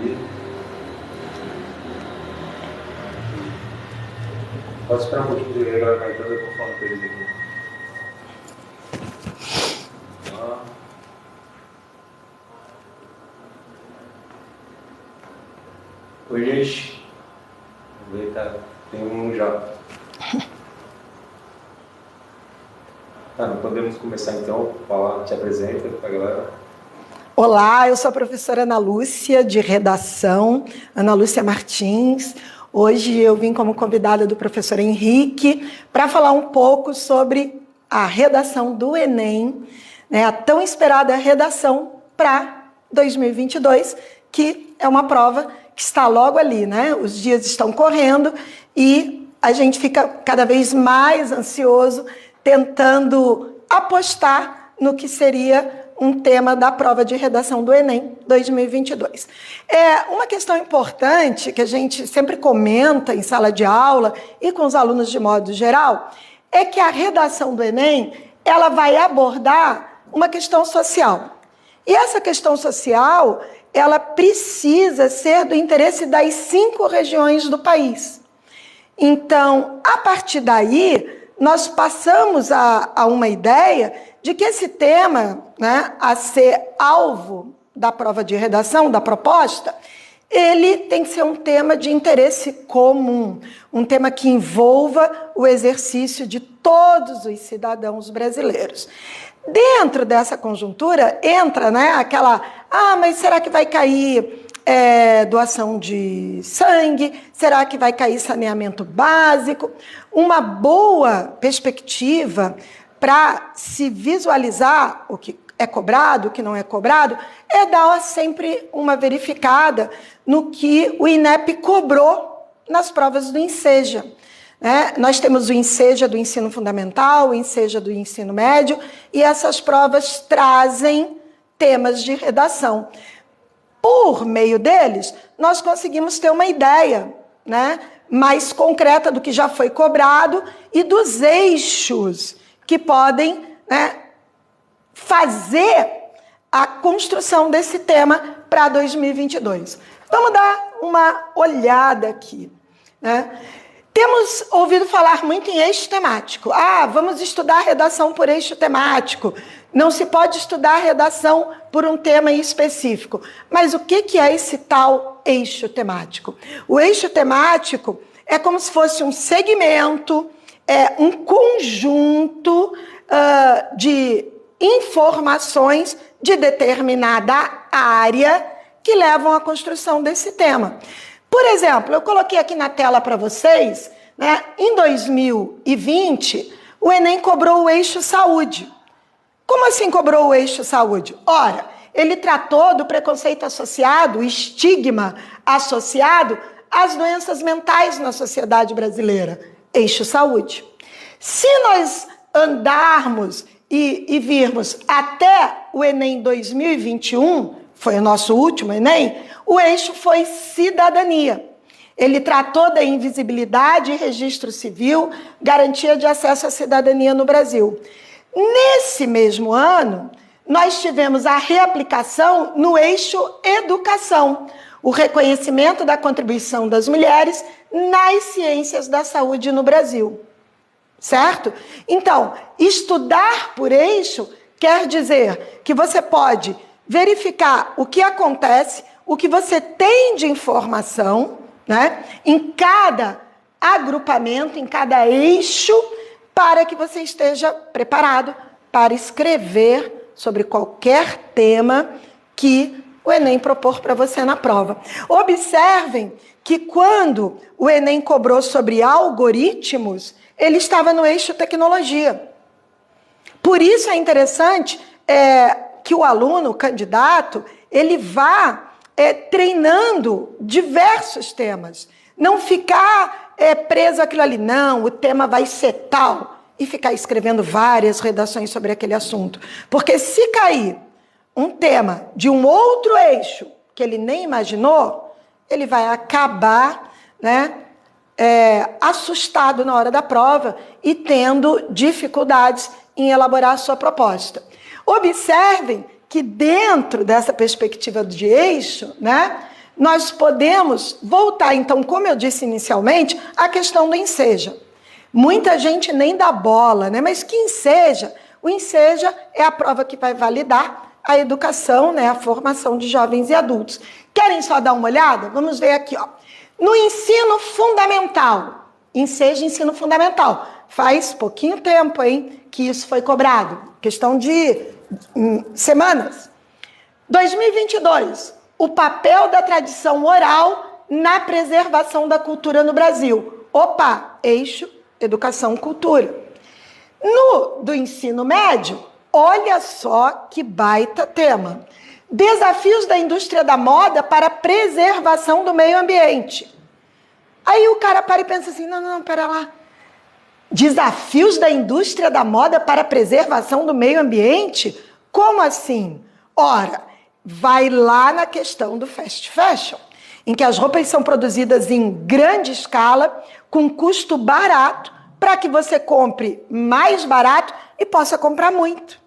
aqui. Pode esperar um pouquinho de gravar então, eu vou falar com eles aqui. Oi, gente. Vamos ver, cara. Tem um já. Não podemos começar então. Fala, te apresenta pra galera. Olá, eu sou a professora Ana Lúcia, de redação, Ana Lúcia Martins. Hoje eu vim como convidada do professor Henrique para falar um pouco sobre a redação do Enem, né, a tão esperada redação para 2022, que é uma prova que está logo ali, né? Os dias estão correndo e a gente fica cada vez mais ansioso tentando apostar no que seria um tema da prova de redação do Enem 2022. Uma questão importante que a gente sempre comenta em sala de aula e com os alunos de modo geral é que a redação do Enem ela vai abordar uma questão social. E essa questão social ela precisa ser do interesse das 5 regiões do país. Então, a partir daí, nós passamos a uma ideia de que esse tema, né, a ser alvo da prova de redação, da proposta, ele tem que ser um tema de interesse comum, um tema que envolva o exercício de todos os cidadãos brasileiros. Dentro dessa conjuntura entra, né, aquela, mas será que vai cair doação de sangue? Será que vai cair saneamento básico? Uma boa perspectiva para se visualizar o que é cobrado, o que não é cobrado, é dar sempre uma verificada no que o INEP cobrou nas provas do Enseja. Nós temos o Enseja do ensino fundamental, o Enseja do ensino médio, e essas provas trazem temas de redação. Por meio deles, nós conseguimos ter uma ideia, né, mais concreta do que já foi cobrado e dos eixos que podem, né, fazer a construção desse tema para 2022. Vamos dar uma olhada aqui, né? Temos ouvido falar muito em eixo temático. Vamos estudar redação por eixo temático. Não se pode estudar redação por um tema específico. Mas o que é esse tal eixo temático? O eixo temático é como se fosse um segmento, um conjunto de informações de determinada área que levam à construção desse tema. Por exemplo, eu coloquei aqui na tela para vocês, né, em 2020, o Enem cobrou o eixo saúde. Como assim cobrou o eixo saúde? Ora, ele tratou do preconceito associado, o estigma associado às doenças mentais na sociedade brasileira. Eixo saúde. Se nós andarmos e virmos até o Enem 2021, foi o nosso último Enem, o eixo foi cidadania. Ele tratou da invisibilidade e registro civil, garantia de acesso à cidadania no Brasil. Nesse mesmo ano, nós tivemos a reaplicação no eixo educação, o reconhecimento da contribuição das mulheres nas ciências da saúde no Brasil. Certo? Então, estudar por eixo quer dizer que você pode verificar o que acontece, o que você tem de informação, né, em cada agrupamento, em cada eixo, para que você esteja preparado para escrever sobre qualquer tema que o Enem propor para você na prova. Observem que quando o Enem cobrou sobre algoritmos, ele estava no eixo tecnologia. Por isso é interessante que o aluno, o candidato, ele vá treinando diversos temas. Não ficar preso àquilo ali, não, o tema vai ser tal, e ficar escrevendo várias redações sobre aquele assunto. Porque se cair um tema de um outro eixo que ele nem imaginou, ele vai acabar, né, assustado na hora da prova e tendo dificuldades em elaborar a sua proposta. Observem que dentro dessa perspectiva de eixo, né, nós podemos voltar, então, como eu disse inicialmente, à questão do Enseja. Muita gente nem dá bola, né? Mas que Enseja? O Enseja é a prova que vai validar a educação, né? A formação de jovens e adultos. Querem só dar uma olhada? Vamos ver aqui, ó. No ensino fundamental, Enseja ensino fundamental. Faz pouquinho tempo, hein, que isso foi cobrado. Questão de semanas. 2022, o papel da tradição oral na preservação da cultura no Brasil. Opa, eixo educação cultura. Do ensino médio, olha só que baita tema. Desafios da indústria da moda para a preservação do meio ambiente. Aí o cara para e pensa assim, não, pera lá. Desafios da indústria da moda para a preservação do meio ambiente? Como assim? Ora, vai lá na questão do fast fashion, em que as roupas são produzidas em grande escala, com custo barato, para que você compre mais barato e possa comprar muito.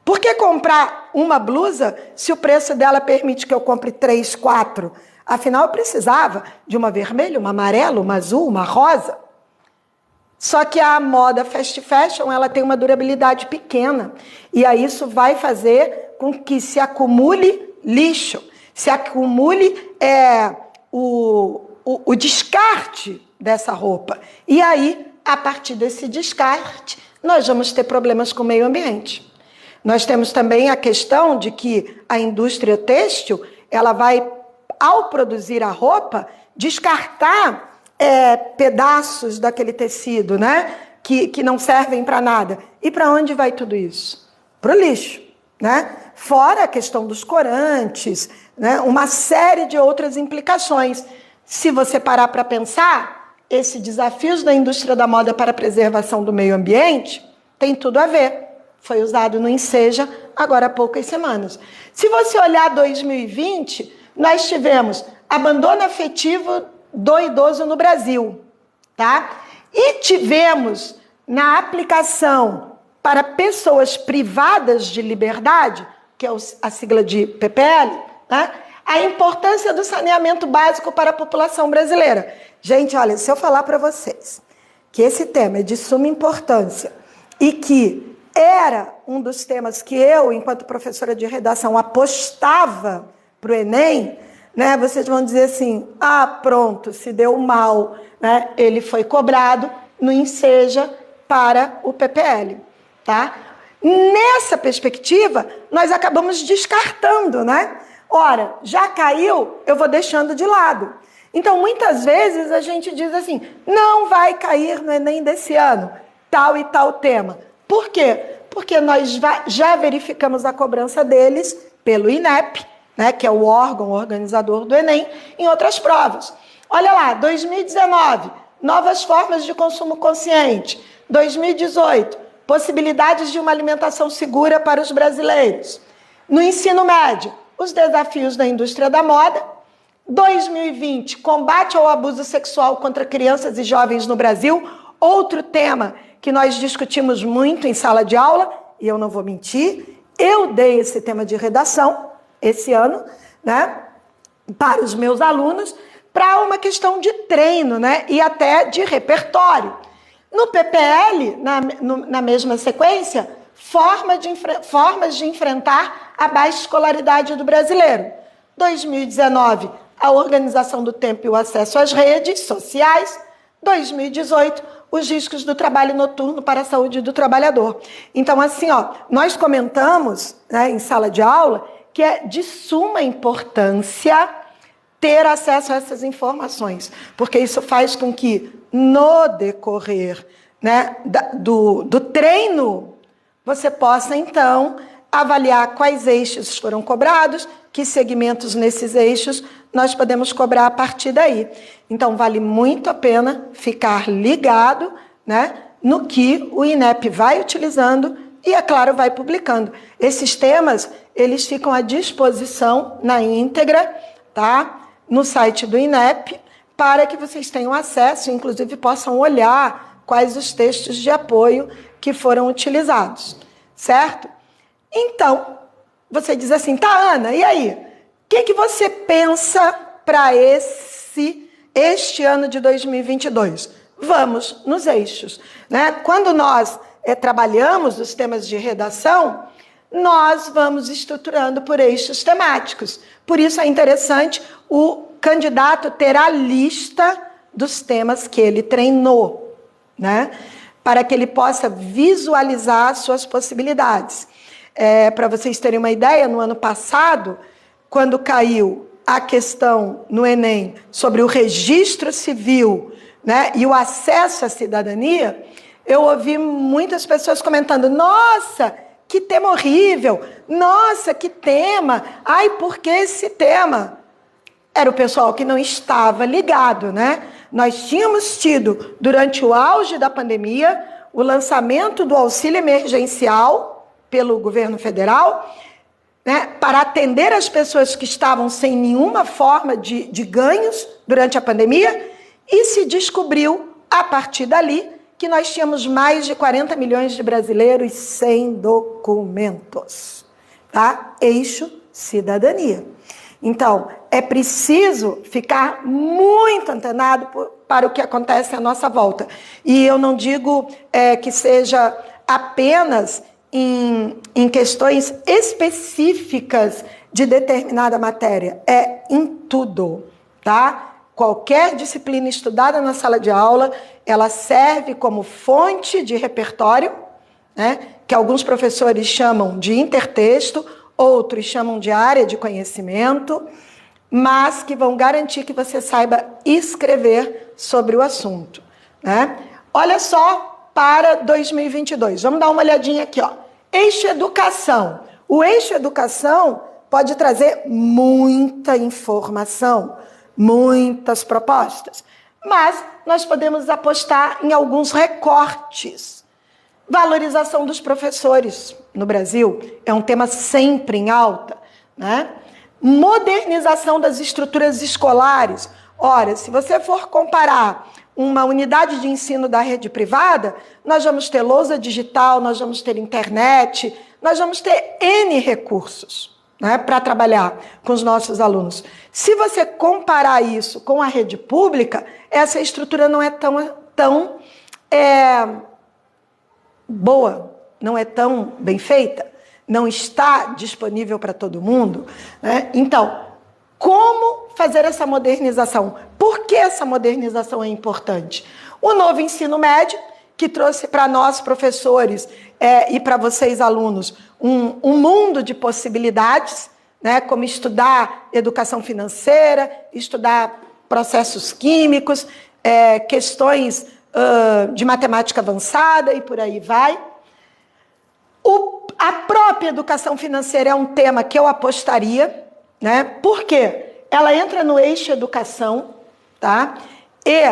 Por que comprar uma blusa se o preço dela permite que eu compre 3, 4? Afinal, eu precisava de uma vermelha, uma amarela, uma azul, uma rosa. Só que a moda fast fashion, ela tem uma durabilidade pequena. E aí isso vai fazer com que se acumule lixo, se acumule o descarte dessa roupa. E aí, a partir desse descarte, nós vamos ter problemas com o meio ambiente. Nós temos também a questão de que a indústria têxtil, ela vai, ao produzir a roupa, descartar pedaços daquele tecido, né? Que não servem para nada. E para onde vai tudo isso? Para o lixo, né? Fora a questão dos corantes, né? Uma série de outras implicações. Se você parar para pensar, esses desafios da indústria da moda para a preservação do meio ambiente tem tudo a ver. Foi usado no Enseja agora há poucas semanas. Se você olhar 2020, nós tivemos abandono afetivo do idoso no Brasil, tá? E tivemos na aplicação para pessoas privadas de liberdade, que é a sigla de PPL, né? A importância do saneamento básico para a população brasileira. Gente, olha, se eu falar para vocês que esse tema é de suma importância e que era um dos temas que eu, enquanto professora de redação, apostava para o Enem, né, vocês vão dizer assim, pronto, se deu mal, né? Ele foi cobrado no Enseja para o PPL, tá? Nessa perspectiva, nós acabamos descartando, né? Ora, já caiu, eu vou deixando de lado. Então, muitas vezes a gente diz assim, não vai cair no Enem desse ano, tal e tal tema. Por quê? Porque nós já verificamos a cobrança deles pelo INEP, né, que é o órgão organizador do Enem, em outras provas. Olha lá, 2019, novas formas de consumo consciente. 2018, possibilidades de uma alimentação segura para os brasileiros. No ensino médio, os desafios da indústria da moda. 2020, combate ao abuso sexual contra crianças e jovens no Brasil. Outro tema que nós discutimos muito em sala de aula, e eu não vou mentir, eu dei esse tema de redação esse ano, né, para os meus alunos, para uma questão de treino, né, e até de repertório. No PPL, na mesma sequência, formas de enfrentar a baixa escolaridade do brasileiro. 2019, a organização do tempo e o acesso às redes sociais. 2018, os riscos do trabalho noturno para a saúde do trabalhador. Então, assim, nós comentamos, né, em sala de aula que é de suma importância ter acesso a essas informações, porque isso faz com que, no decorrer, né, do treino, você possa, então, avaliar quais eixos foram cobrados, que segmentos nesses eixos nós podemos cobrar a partir daí. Então, vale muito a pena ficar ligado, né, no que o INEP vai utilizando e, é claro, vai publicando. Esses temas, eles ficam à disposição na íntegra, tá, no site do INEP, para que vocês tenham acesso, inclusive possam olhar quais os textos de apoio que foram utilizados, certo? Então, você diz assim, tá, Ana, e aí? que você pensa para este ano de 2022? Vamos nos eixos, né? Quando nós trabalhamos os temas de redação, nós vamos estruturando por eixos temáticos. Por isso é interessante o candidato ter a lista dos temas que ele treinou, né? Para que ele possa visualizar suas possibilidades. Para vocês terem uma ideia, no ano passado, quando caiu a questão no Enem sobre o registro civil, né, e o acesso à cidadania, eu ouvi muitas pessoas comentando: nossa, que tema horrível, nossa, que tema, ai, por que esse tema? Era o pessoal que não estava ligado, né? Nós tínhamos tido, durante o auge da pandemia, o lançamento do auxílio emergencial pelo governo federal, né, para atender as pessoas que estavam sem nenhuma forma de ganhos durante a pandemia, e se descobriu, a partir dali, que nós tínhamos mais de 40 milhões de brasileiros sem documentos. Tá? Eixo cidadania. Então, é preciso ficar muito antenado para o que acontece à nossa volta. E eu não digo que seja apenas em questões específicas de determinada matéria, é em tudo, tá? Qualquer disciplina estudada na sala de aula, ela serve como fonte de repertório, né? Que alguns professores chamam de intertexto, outros chamam de área de conhecimento, mas que vão garantir que você saiba escrever sobre o assunto, né? Olha só para 2022. Vamos dar uma olhadinha aqui, ó. Eixo educação. O eixo educação pode trazer muita informação, muitas propostas, mas nós podemos apostar em alguns recortes. Valorização dos professores no Brasil é um tema sempre em alta, né? Modernização das estruturas escolares. Ora, se você for comparar uma unidade de ensino da rede privada, nós vamos ter lousa digital, nós vamos ter internet, nós vamos ter N recursos, né, para trabalhar com os nossos alunos. Se você comparar isso com a rede pública, essa estrutura não é tão boa, não é tão bem feita, não está disponível para todo mundo, né? Então, como fazer essa modernização? Por que essa modernização é importante? O novo ensino médio, que trouxe para nós, professores, e para vocês, alunos, um mundo de possibilidades, né? Como estudar educação financeira, estudar processos químicos, questões de matemática avançada e por aí vai. A própria educação financeira é um tema que eu apostaria, né? Por quê? Ela entra no eixo educação, tá? E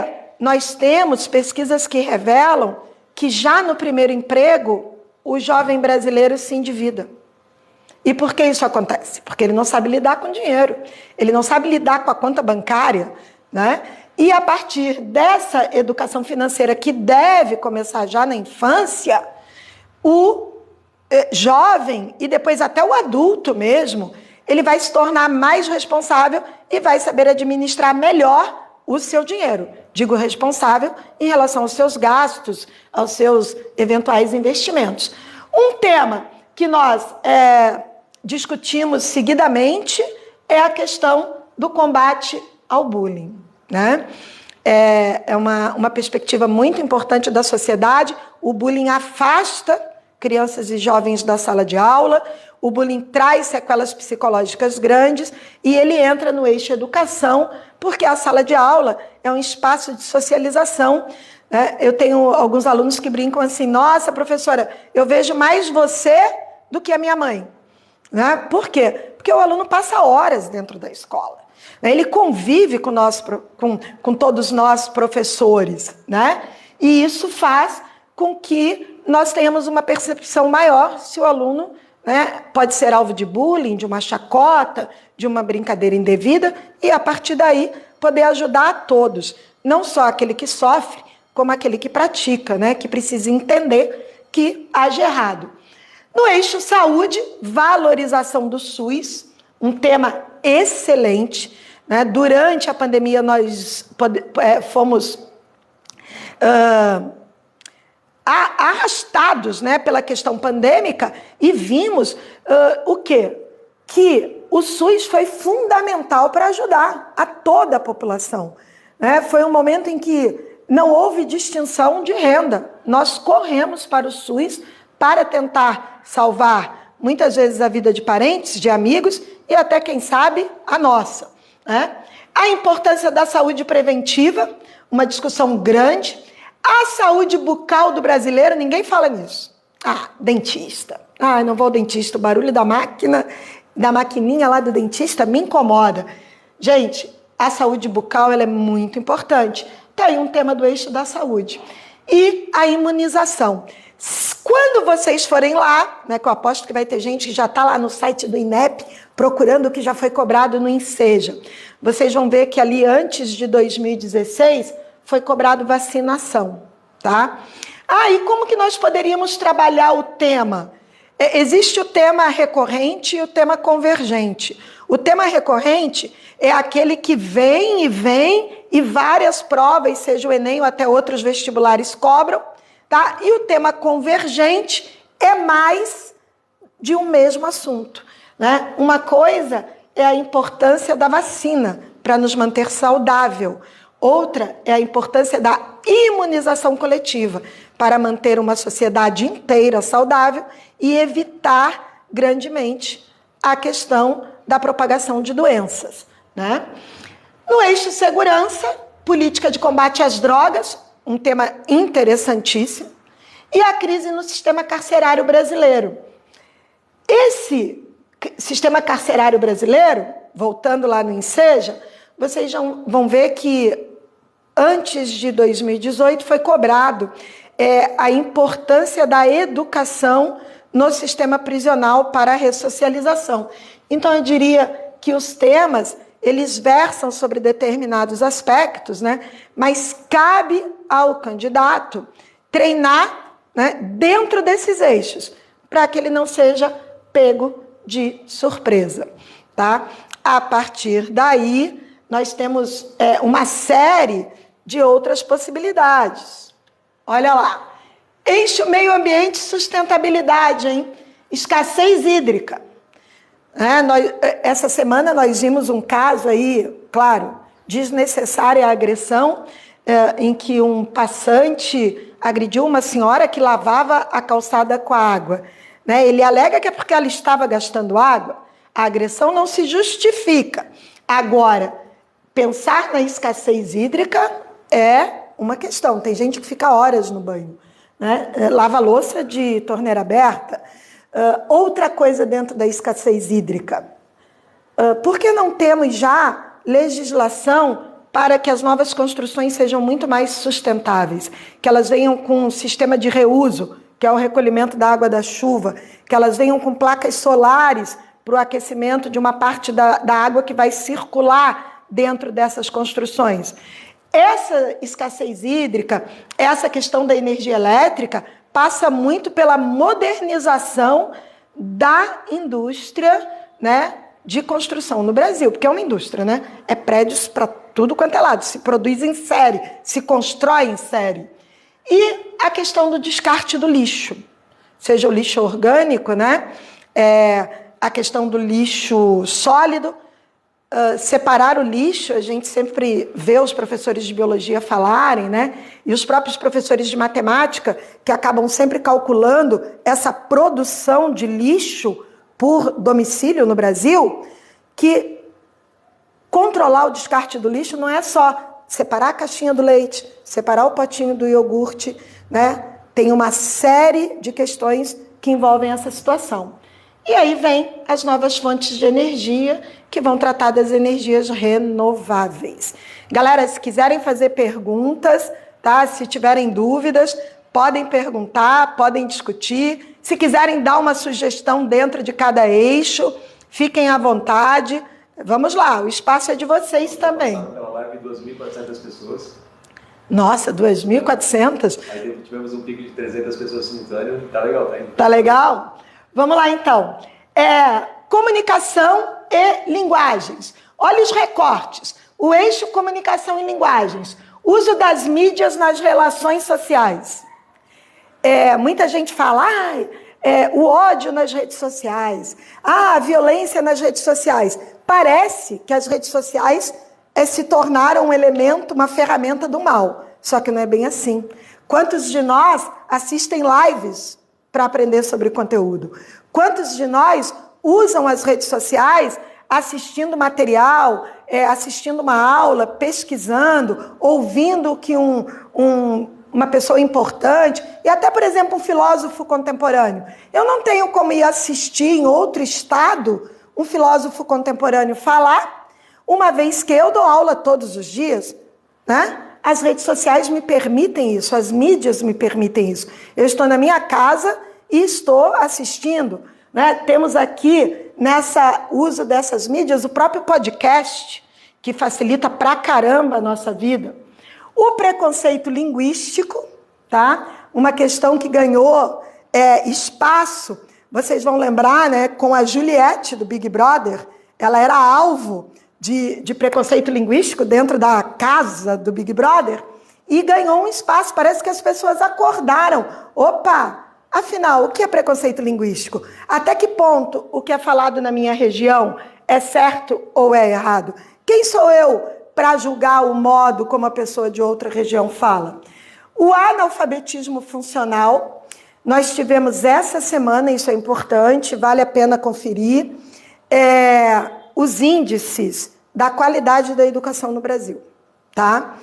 nós temos pesquisas que revelam que já no primeiro emprego o jovem brasileiro se endivida. E por que isso acontece? Porque ele não sabe lidar com dinheiro, ele não sabe lidar com a conta bancária, né? E a partir dessa educação financeira que deve começar já na infância, o jovem e depois até o adulto mesmo, ele vai se tornar mais responsável e vai saber administrar melhor o seu dinheiro. Digo responsável em relação aos seus gastos, aos seus eventuais investimentos. Um tema que nós discutimos seguidamente é a questão do combate ao bullying, né? É uma perspectiva muito importante da sociedade. O bullying afasta crianças e jovens da sala de aula, o bullying traz sequelas psicológicas grandes e ele entra no eixo educação, porque a sala de aula é um espaço de socialização, né? Eu tenho alguns alunos que brincam assim: nossa, professora, eu vejo mais você do que a minha mãe, né? Por quê? Porque o aluno passa horas dentro da escola, né? Ele convive com todos nós professores, né? E isso faz com que nós tenhamos uma percepção maior se o aluno, né, pode ser alvo de bullying, de uma chacota, de uma brincadeira indevida, e a partir daí poder ajudar a todos, não só aquele que sofre, como aquele que pratica, né, que precisa entender que age errado. No eixo saúde, valorização do SUS. um tema excelente, né? Durante a pandemia, nós fomos arrastados, né, pela questão pandêmica e vimos o quê? Que o SUS foi fundamental para ajudar a toda a população, né? Foi um momento em que não houve distinção de renda. Nós corremos para o SUS para tentar salvar, muitas vezes, a vida de parentes, de amigos e até, quem sabe, a nossa, né? A importância da saúde preventiva, uma discussão grande. A saúde bucal do brasileiro, ninguém fala nisso. Dentista. Não vou ao dentista, o barulho da máquina, da maquininha lá do dentista me incomoda. Gente, a saúde bucal ela é muito importante. Tem aí um tema do eixo da saúde. E a imunização. Quando vocês forem lá, né, que eu aposto que vai ter gente que já está lá no site do INEP procurando o que já foi cobrado no INSEJA, vocês vão ver que ali antes de 2016 foi cobrado vacinação, tá? E como que nós poderíamos trabalhar o tema? Existe o tema recorrente e o tema convergente. O tema recorrente é aquele que vem e várias provas, seja o Enem ou até outros vestibulares, cobram, tá? E o tema convergente é mais de um mesmo assunto, né? Uma coisa é a importância da vacina para nos manter saudável. Outra é a importância da imunização coletiva para manter uma sociedade inteira saudável e evitar grandemente a questão da propagação de doenças, né? No eixo segurança, política de combate às drogas, um tema interessantíssimo, e a crise no sistema carcerário brasileiro. Esse sistema carcerário brasileiro, voltando lá no INSEJA, vocês vão ver que antes de 2018 foi cobrado a importância da educação no sistema prisional para a ressocialização. Então, eu diria que os temas, eles versam sobre determinados aspectos, né? Mas cabe ao candidato treinar, né, dentro desses eixos, para que ele não seja pego de surpresa, tá? A partir daí, nós temos uma série de outras possibilidades. Olha lá. Eixo meio ambiente e sustentabilidade, hein? Escassez hídrica. Essa semana nós vimos um caso aí, claro, desnecessária a agressão, em que um passante agrediu uma senhora que lavava a calçada com a água, né? Ele alega que é porque ela estava gastando água. A agressão não se justifica. Agora, pensar na escassez hídrica é uma questão. Tem gente que fica horas no banho, né? Lava a louça de torneira aberta. Outra coisa dentro da escassez hídrica. Por que não temos já legislação para que as novas construções sejam muito mais sustentáveis? Que elas venham com um sistema de reuso, que é o recolhimento da água da chuva, que elas venham com placas solares para o aquecimento de uma parte da água que vai circular dentro dessas construções. Essa escassez hídrica, essa questão da energia elétrica, passa muito pela modernização da indústria, né, de construção no Brasil, porque é uma indústria, né? É prédios para tudo quanto é lado, se produz em série, se constrói em série. E a questão do descarte do lixo, seja o lixo orgânico, né? A questão do lixo sólido, separar o lixo, a gente sempre vê os professores de biologia falarem, né? E os próprios professores de matemática, que acabam sempre calculando essa produção de lixo por domicílio no Brasil, que controlar o descarte do lixo não é só separar a caixinha do leite, separar o potinho do iogurte, né? Tem uma série de questões que envolvem essa situação. E aí vem as novas fontes de energia, que vão tratar das energias renováveis. Galera, se quiserem fazer perguntas, tá? Se tiverem dúvidas, podem perguntar, podem discutir. Se quiserem dar uma sugestão dentro de cada eixo, fiquem à vontade. Vamos lá, o espaço é de vocês também. Pela live, 2.400 pessoas. Nossa, 2.400? Aí tivemos um pico de 300 pessoas simultâneas. Tá legal, tá indo. Tá legal? Vamos lá, então. Comunicação e linguagens. Olha os recortes. O eixo comunicação e linguagens. Uso das mídias nas relações sociais. Muita gente fala, o ódio nas redes sociais, a violência nas redes sociais. Parece que as redes sociais se tornaram um elemento, uma ferramenta do mal. Só que não é bem assim. Quantos de nós assistem lives para aprender sobre conteúdo? Quantos de nós usam as redes sociais assistindo material, assistindo uma aula, pesquisando, ouvindo o que uma pessoa importante, e até, por exemplo, um filósofo contemporâneo. Eu não tenho como ir assistir em outro estado um filósofo contemporâneo falar, uma vez que eu dou aula todos os dias, né? As redes sociais me permitem isso, as mídias me permitem isso. Eu estou na minha casa e estou assistindo, né? Temos aqui, nessa uso dessas mídias, o próprio podcast, que facilita pra caramba a nossa vida. O preconceito linguístico, tá? Uma questão que ganhou espaço, vocês vão lembrar, né, com a Juliette do Big Brother, ela era alvo de preconceito linguístico dentro da casa do Big Brother e ganhou um espaço. Parece que as pessoas acordaram. Opa, afinal, o que é preconceito linguístico? Até que ponto o que é falado na minha região é certo ou é errado? Quem sou eu para julgar o modo como a pessoa de outra região fala? O analfabetismo funcional, nós tivemos essa semana, isso é importante, vale a pena conferir, os índices da qualidade da educação no Brasil, tá?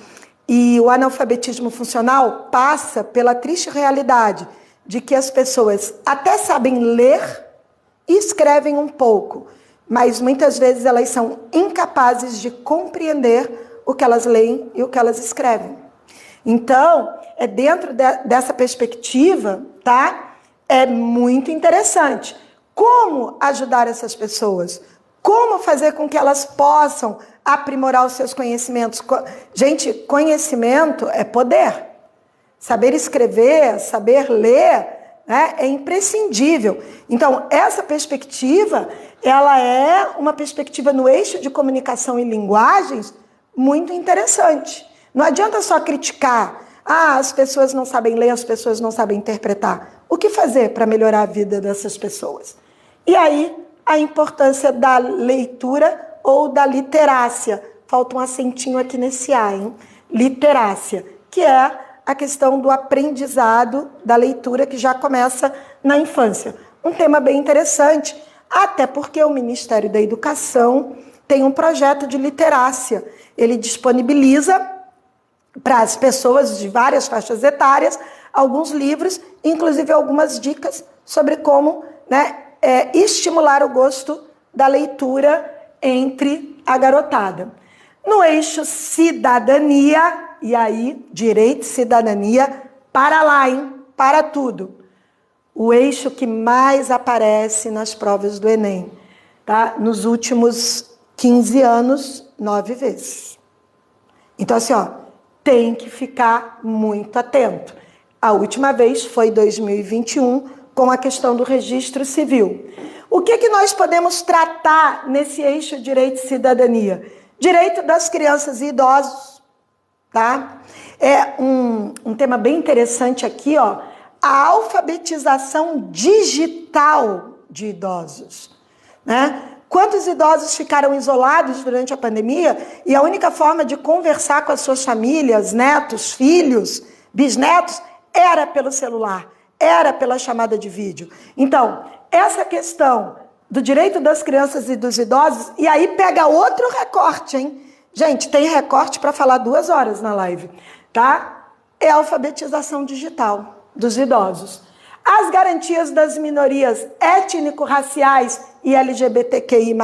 E o analfabetismo funcional passa pela triste realidade de que as pessoas até sabem ler e escrevem um pouco, mas muitas vezes elas são incapazes de compreender o que elas leem e o que elas escrevem. Então, dentro dessa perspectiva, tá? É muito interessante. Como ajudar essas pessoas? Como fazer com que elas possam aprimorar os seus conhecimentos? Gente, conhecimento é poder. Saber escrever, saber ler, né, é imprescindível. Então, essa perspectiva, ela é uma perspectiva no eixo de comunicação e linguagens muito interessante. Não adianta só criticar. As pessoas não sabem ler, as pessoas não sabem interpretar. O que fazer para melhorar a vida dessas pessoas? E aí, a importância da leitura ou da literácia. Falta um acentinho aqui nesse A, hein? Literácia, que é a questão do aprendizado da leitura que já começa na infância. Um tema bem interessante, até porque o Ministério da Educação tem um projeto de literácia. Ele disponibiliza para as pessoas de várias faixas etárias alguns livros, inclusive algumas dicas sobre como, né, estimular o gosto da leitura entre a garotada. No eixo cidadania, e aí, direito e cidadania, para lá, hein? Para tudo. O eixo que mais aparece nas provas do Enem, tá? Nos últimos 15 anos, 9 vezes. Então, assim, tem que ficar muito atento. A última vez foi 2021, com a questão do registro civil. O que nós podemos tratar nesse eixo direito e cidadania? Direito das crianças e idosos, tá? É um tema bem interessante aqui, a alfabetização digital de idosos, né? Quantos idosos ficaram isolados durante a pandemia e a única forma de conversar com as suas famílias, netos, filhos, bisnetos, era pelo celular, era pela chamada de vídeo. Então, essa questão do direito das crianças e dos idosos, e aí pega outro recorte, hein? Gente, tem recorte para falar 2 horas na live, tá? É a alfabetização digital dos idosos. As garantias das minorias étnico-raciais e LGBTQI+,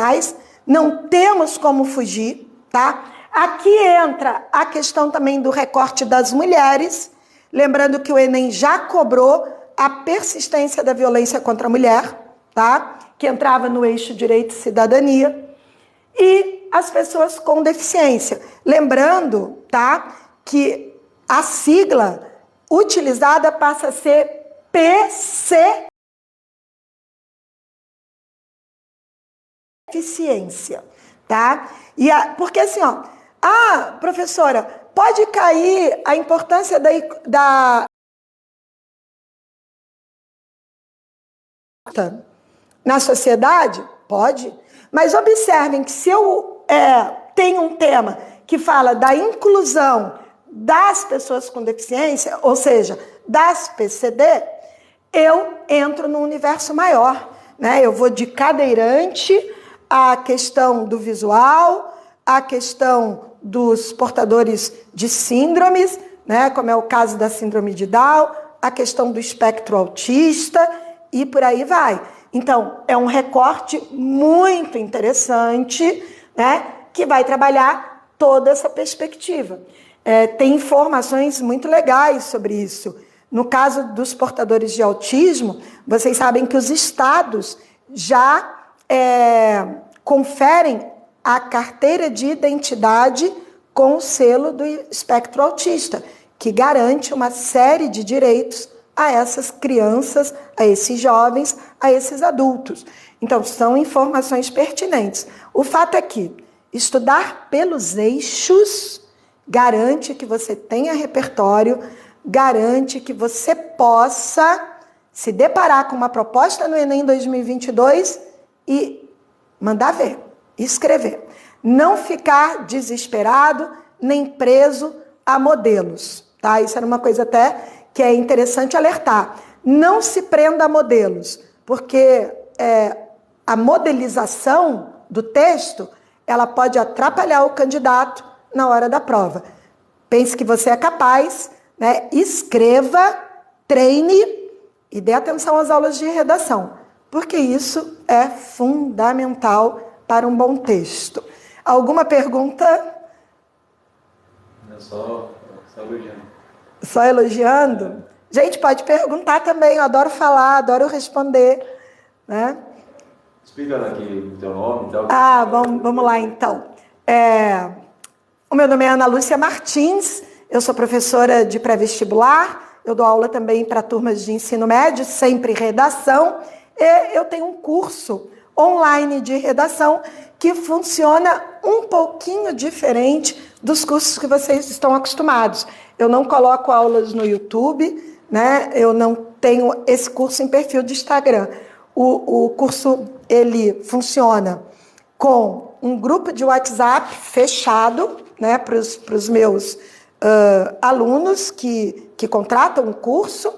não temos como fugir, tá? Aqui entra a questão também do recorte das mulheres, lembrando que o Enem já cobrou a persistência da violência contra a mulher, tá? Que entrava no eixo direito e cidadania, e as pessoas com deficiência. Lembrando, tá, que a sigla utilizada passa a ser PC deficiência, tá? Porque assim, ó, professora, pode cair a importância na sociedade? Pode. Mas observem que se eu tenho um tema que fala da inclusão das pessoas com deficiência, ou seja, das PCD, eu entro num universo maior, né? Eu vou de cadeirante à questão do visual, à questão dos portadores de síndromes, né? Como é o caso da síndrome de Down, a questão do espectro autista e por aí vai. Então, é um recorte muito interessante, né? Que vai trabalhar toda essa perspectiva. Tem informações muito legais sobre isso. No caso dos portadores de autismo, vocês sabem que os estados já conferem a carteira de identidade com o selo do espectro autista, que garante uma série de direitos a essas crianças, a esses jovens, a esses adultos. Então, são informações pertinentes. O fato é que estudar pelos eixos garante que você tenha repertório, garante que você possa se deparar com uma proposta no Enem 2022 e mandar ver, escrever. Não ficar desesperado, nem preso a modelos, tá? Isso era uma coisa até que é interessante alertar. Não se prenda a modelos, porque a modelização do texto, ela pode atrapalhar o candidato na hora da prova. Pense que você é capaz, né? Escreva, treine e dê atenção às aulas de redação, porque isso é fundamental para um bom texto. Alguma pergunta? Não, só elogiando. Só elogiando? Gente, pode perguntar também, eu adoro falar, adoro responder, né? Explicando aqui o teu nome e tal. Vamos lá então. O meu nome é Ana Lúcia Martins, eu sou professora de pré-vestibular, eu dou aula também para turmas de ensino médio, sempre redação, e eu tenho um curso online de redação que funciona um pouquinho diferente dos cursos que vocês estão acostumados. Eu não coloco aulas no YouTube, né? Eu não tenho esse curso em perfil de Instagram. O curso, ele funciona com um grupo de WhatsApp fechado, né, para os meus alunos que contratam o curso.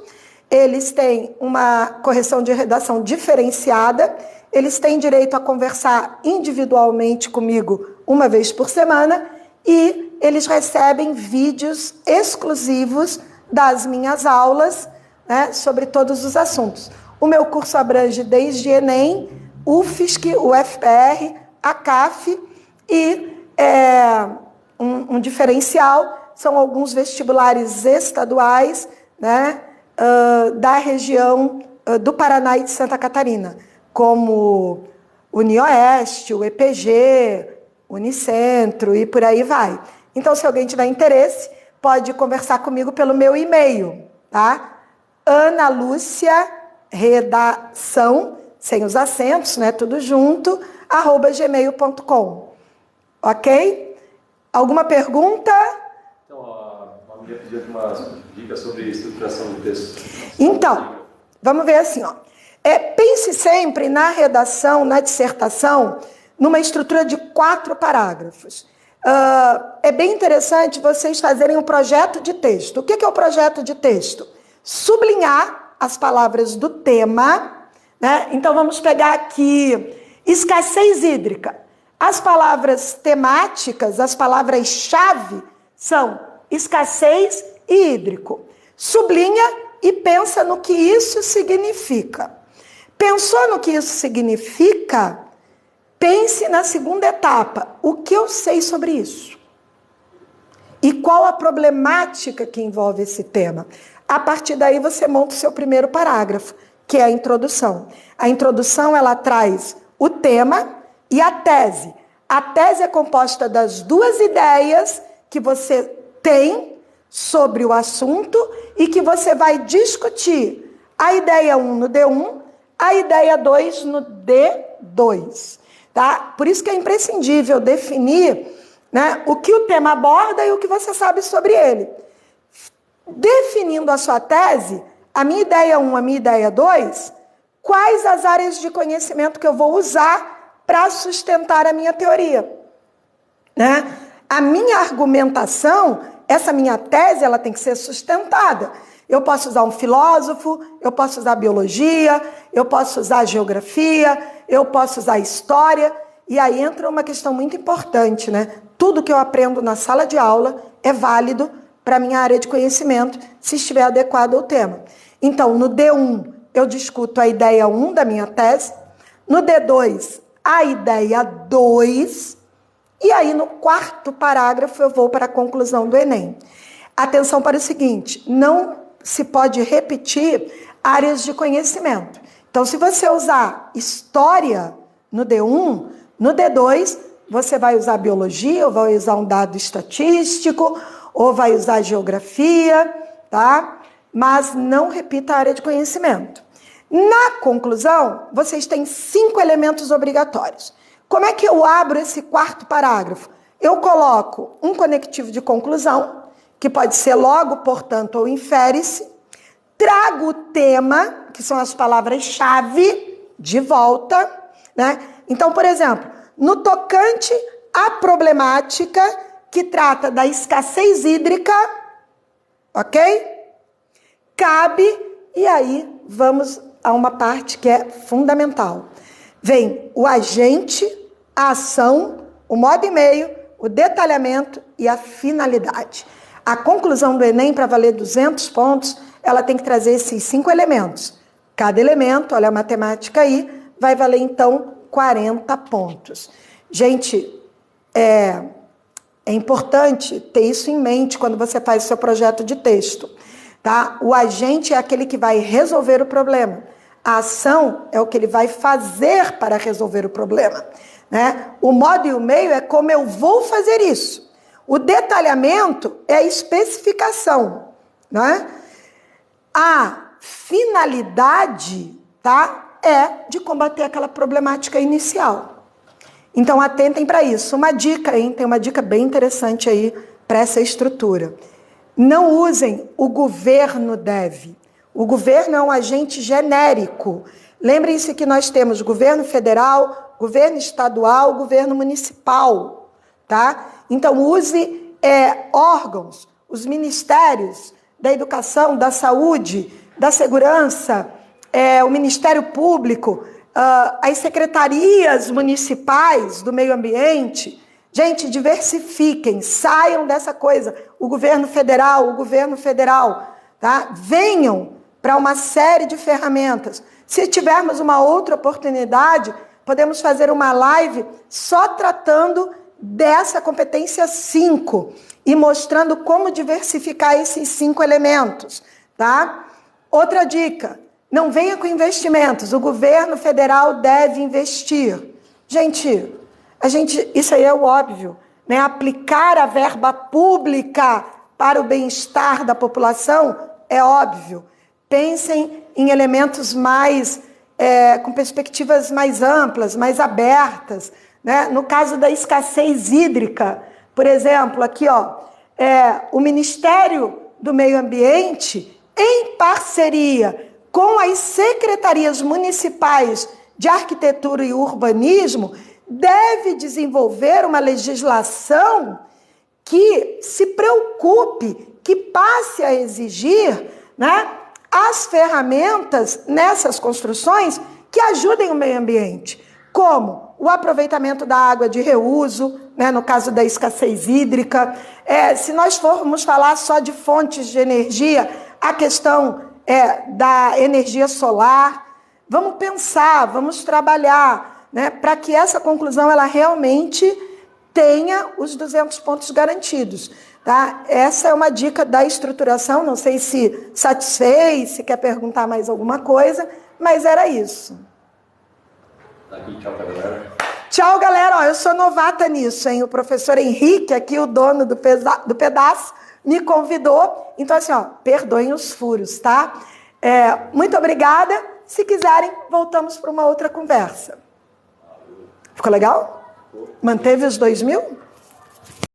Eles têm uma correção de redação diferenciada, eles têm direito a conversar individualmente comigo uma vez por semana e eles recebem vídeos exclusivos das minhas aulas, né, sobre todos os assuntos. O meu curso abrange desde Enem, UFSC, UFPR, a CAF e um diferencial são alguns vestibulares estaduais, né, da região do Paraná e de Santa Catarina, como o UniOeste, o EPG, Unicentro e por aí vai. Então, se alguém tiver interesse, pode conversar comigo pelo meu e-mail, tá? Ana Lúcia Redação, sem os acentos, né? Tudo junto, @gmail.com. Ok? Alguma pergunta? Então, a amiga pediu uma dica sobre estruturação do texto. Então, vamos ver assim, ó. Pense sempre na redação, na dissertação, numa estrutura de 4 parágrafos. É bem interessante vocês fazerem um projeto de texto. O que é o projeto de texto? Sublinhar as palavras do tema, né? Então, vamos pegar aqui escassez hídrica. As palavras temáticas, as palavras-chave são escassez e hídrico. Sublinha e pensa no que isso significa. Pensou no que isso significa? Pense na segunda etapa. O que eu sei sobre isso? E qual a problemática que envolve esse tema? A partir daí você monta o seu primeiro parágrafo, que é a introdução. A introdução, ela traz o tema e a tese. A tese é composta das 2 ideias que você tem sobre o assunto e que você vai discutir a ideia 1 no D1, a ideia 2 no D2. tá? Por isso que é imprescindível definir, né, o que o tema aborda e o que você sabe sobre ele. Definindo a sua tese, a minha ideia 1, a minha ideia 2, quais as áreas de conhecimento que eu vou usar para sustentar a minha teoria, né? A minha argumentação, essa minha tese, ela tem que ser sustentada. Eu posso usar um filósofo, eu posso usar biologia, eu posso usar geografia, eu posso usar história, e aí entra uma questão muito importante, né? Tudo que eu aprendo na sala de aula é válido para a minha área de conhecimento, se estiver adequado ao tema. Então, no D1, eu discuto a ideia 1 da minha tese, no D2, a ideia 2, e aí no quarto parágrafo eu vou para a conclusão do Enem. Atenção para o seguinte, não se pode repetir áreas de conhecimento. Então, se você usar história no D1, no D2, você vai usar biologia, ou vai usar um dado estatístico, ou vai usar geografia, tá? Mas não repita a área de conhecimento. Na conclusão, vocês têm 5 elementos obrigatórios. Como é que eu abro esse quarto parágrafo? Eu coloco um conectivo de conclusão, que pode ser logo, portanto, ou infere-se. Trago o tema, que são as palavras-chave, de volta, né? Então, por exemplo, no tocante à problemática que trata da escassez hídrica, ok? Cabe, e aí vamos a uma parte que é fundamental. Vem o agente, a ação, o modo e meio, o detalhamento e a finalidade. A conclusão do Enem, para valer 200 pontos, ela tem que trazer esses 5 elementos. Cada elemento, olha a matemática aí, vai valer então 40 pontos. Gente, é importante ter isso em mente quando você faz o seu projeto de texto, tá? O agente é aquele que vai resolver o problema. A ação é o que ele vai fazer para resolver o problema, né? O modo e o meio é como eu vou fazer isso. O detalhamento é a especificação, né? A finalidade, tá? É de combater aquela problemática inicial. Então, atentem para isso. Uma dica, hein? Tem uma dica bem interessante aí para essa estrutura. Não usem o governo deve. O governo é um agente genérico. Lembrem-se que nós temos governo federal, governo estadual, governo municipal, tá? Então, use órgãos, os ministérios da educação, da saúde, da segurança, o Ministério Público, as secretarias municipais do meio ambiente. Gente, diversifiquem, saiam dessa coisa. O governo federal, tá? Venham para uma série de ferramentas. Se tivermos uma outra oportunidade, podemos fazer uma live só tratando dessa competência 5 e mostrando como diversificar esses 5 elementos, tá? Outra dica, não venha com investimentos. O governo federal deve investir. Gente, isso aí é o óbvio, né? Aplicar a verba pública para o bem-estar da população é óbvio. Pensem em elementos mais, com perspectivas mais amplas, mais abertas, né? No caso da escassez hídrica, por exemplo, aqui, ó, o Ministério do Meio Ambiente, em parceria com as secretarias municipais de arquitetura e urbanismo, deve desenvolver uma legislação que se preocupe, que passe a exigir, né, as ferramentas nessas construções que ajudem o meio ambiente, como o aproveitamento da água de reuso, né, no caso da escassez hídrica. Se nós formos falar só de fontes de energia, a questão da energia solar. Vamos pensar, vamos trabalhar, né, para que essa conclusão ela realmente tenha os 200 pontos garantidos. Tá? Essa é uma dica da estruturação, não sei se satisfez, se quer perguntar mais alguma coisa, mas era isso. Aqui, tchau pra galera. Tchau, galera. Ó, eu sou novata nisso, hein? O professor Henrique, aqui o dono do pedaço, me convidou. Então, assim, ó, perdoem os furos, tá? Muito obrigada. Se quiserem, voltamos para uma outra conversa. Ficou legal? Manteve os 2.000?